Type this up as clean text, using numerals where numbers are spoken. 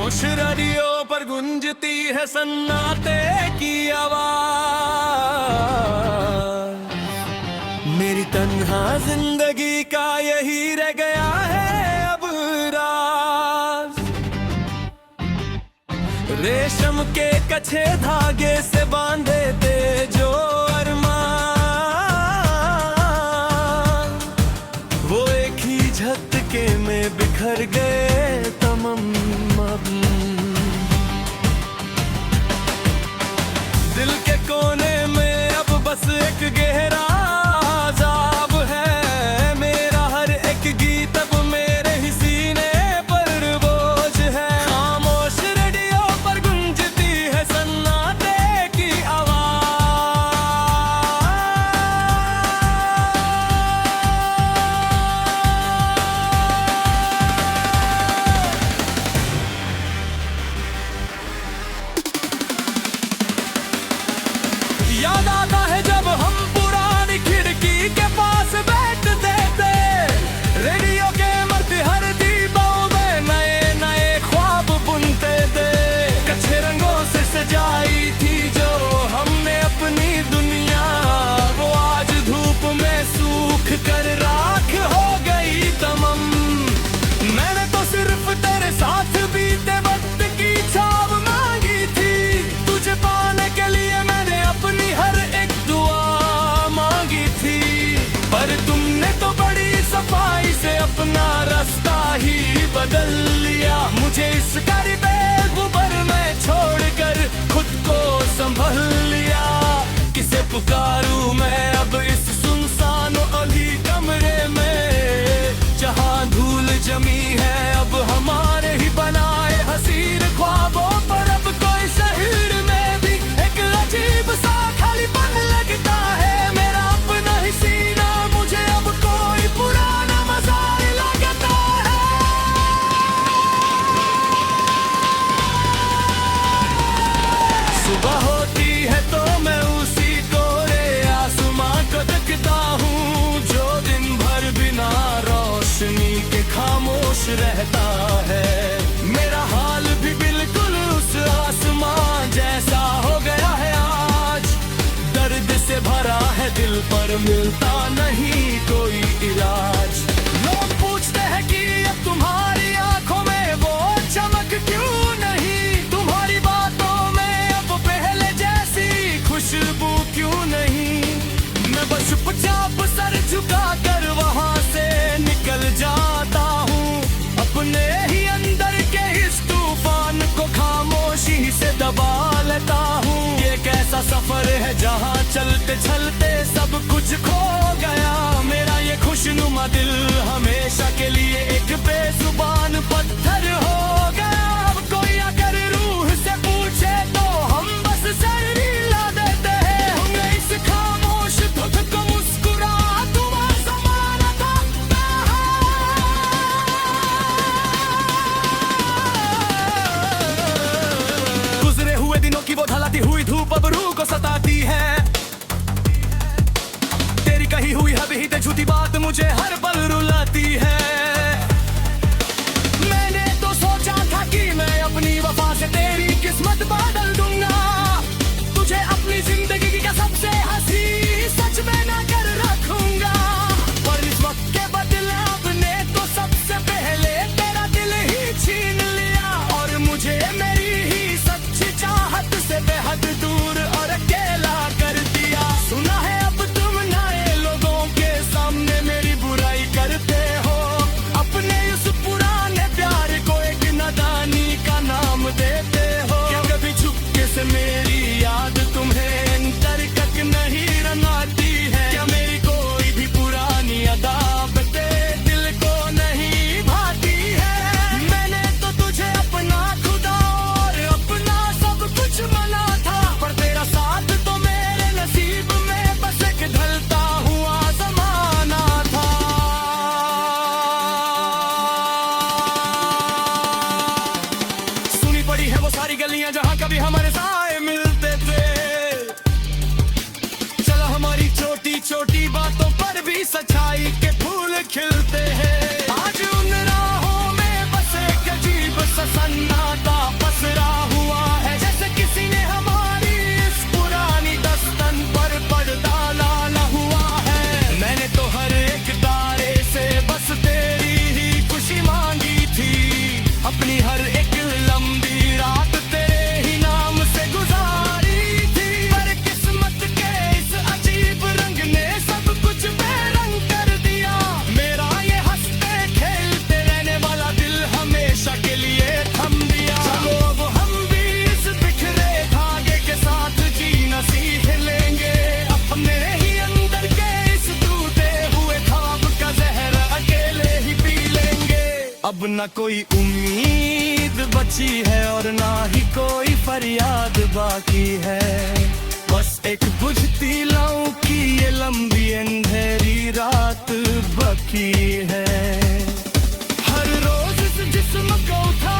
खामोश रेडियो पर गूंजती है सन्नाटे की आवाज। मेरी तन्हा जिंदगी का यही रह गया है अब राज। रेशम के कच्चे धागे से बांधे थे जो अरमान, वो एक ही झटके में बिखर गए तमाम। दिल के कोने में अब बस एक गहरा अज़ाब है। मेरा हर एक गीत अब मेरे ही सीने पर बोझ है। खामोश रेडियो पर गूंजती है सन्नाटे की याद आता है जब हम पुरानी खिड़की के पास बैठते थे। रेडियो के मरते हर दीपों में नए नए ख्वाब बुनते थे। कच्चे रंगों से सजाई थी जो हमने अपनी दुनिया, वो आज धूप में सूख कर राख हो गई तमम। मैंने तो सिर्फ तेरे साथ बीते वक्त की छाव मांगी थी। तुझे पाने के लिए मैंने अपनी हर एक दुआ मांगी थी, पर तुमने तो बड़ी सफाई से अपना रास्ता ही बदल लिया। मुझे इस गरीबे गुबर में छोड़कर खुद को संभल लिया। किसे पुकारूं मैं अब इस सुनसान अली कमरे में, जहां धूल जमी है अब हमारे ही बनाए हसीन ख्वाबों पर। अब कोई शहर में भी एक अजीब सा खालीपन लगता है। मेरा अपना ही सीना मुझे अब कोई पुराना मज़ार लगता है। सुबह होती है तो मैं उसी कोरे आसमां को देखता हूँ जो दिन भर बिना रोशनी के खामोश रहता है। मेरा हाल भी बिल्कुल उस आसमां जैसा हो गया है आज। दर्द से भरा है दिल पर मिलता नहीं कोई इलाज। लोग पूछते हैं कि अब तुम्हारी आंखों में वो चमक क्यों नहीं। तुम्हारी बातों में अब पहले जैसी खुशबू क्यों नहीं। मैं बस चुपचाप सर झुका कर वहां से निकल जाता हूँ। अपने ही अंदर के इस तूफान को खामोशी से दबा लेता हूँ। ये कैसा सफर है जहाँ चलते चलते सब कुछ खो गया। मेरा ये खुशनुमा दिल हमेशा के लिए एक बेजुबान पत्थर हो गया। अब कोई अगर रूह से पूछे तो हम बस सर हिला देते हैं। हमें इस खामोश धुन को मुस्कुरा तुम्हारा ज़माना था। गुजरे हुए दिनों की वो ढलाती हुई धूप अब रूह को सताती है। तेरी कही हुई हबीत झूठी बात मुझे हर पल रुलाती है। मैंने तो सोचा था कि मैं अपनी वफा से तेरी किस्मत बदल दूंगा। तुझे अपनी जिंदगी का सबसे हंसी सच में ना कर रखूंगा। पर इस वक्त के बदले आपने तो सबसे पहले तेरा दिल ही छीन लिया। और मुझे मेरी ही सच्ची चाहत से बेहद दूर और अकेला कर दिया। सुना है अब तुम नए लोगों के सामने मेरी बुराई करते हो। अपने उस पुराने प्यार को एक नादानी का नाम देते हो। क्या कभी चुपके से मेरी याद तुम्हें तर्क नहीं रंगाती है। क्या मेरी कोई भी पुरानी अदावतें दिल को नहीं भाती है। मैंने तो तुझे अपना खुदा और अपना सब कुछ माना था। पर तेरा साथ तो मेरे नसीब में बस एक ढलता हुआ ज़माना था। सुनी पड़ी है वो सारी गलियां जहां कभी हमारे साए मिलते थे। चलो हमारी छोटी छोटी बातों पर भी सच्चाई के फूल खिलते हैं। आज उन राहों में बस एक अजीब सा सन्नाटा पसरा हुआ है, जैसे किसी ने हमारी इस पुरानी दस्तन पर पर्दा डाला हुआ है। मैंने तो हर एक तारे से बस तेरी ही खुशी मांगी थी, अपनी हर एक लंबी रात तेरे ही नाम से गुजारी थी। पर किस्मत के इस अजीब रंग ने सब कुछ बेरंग कर दिया, मेरा ये हंसते खेलते रहने वाला दिल हमेशा के लिए थम दिया। चलो अब हम भी इस बिखरे धागे के साथ जीना सीख लेंगे, अपने ही अंदर के इस टूटे हुए ख्वाब का जहर अकेले ही पी लेंगे। अब न कोई उम्मीद बची है और ना ही कोई फरियाद बाकी है, बस एक बुझती लौ की ये लंबी अंधेरी रात बाकी है। हर रोज इस जिस्म को उठा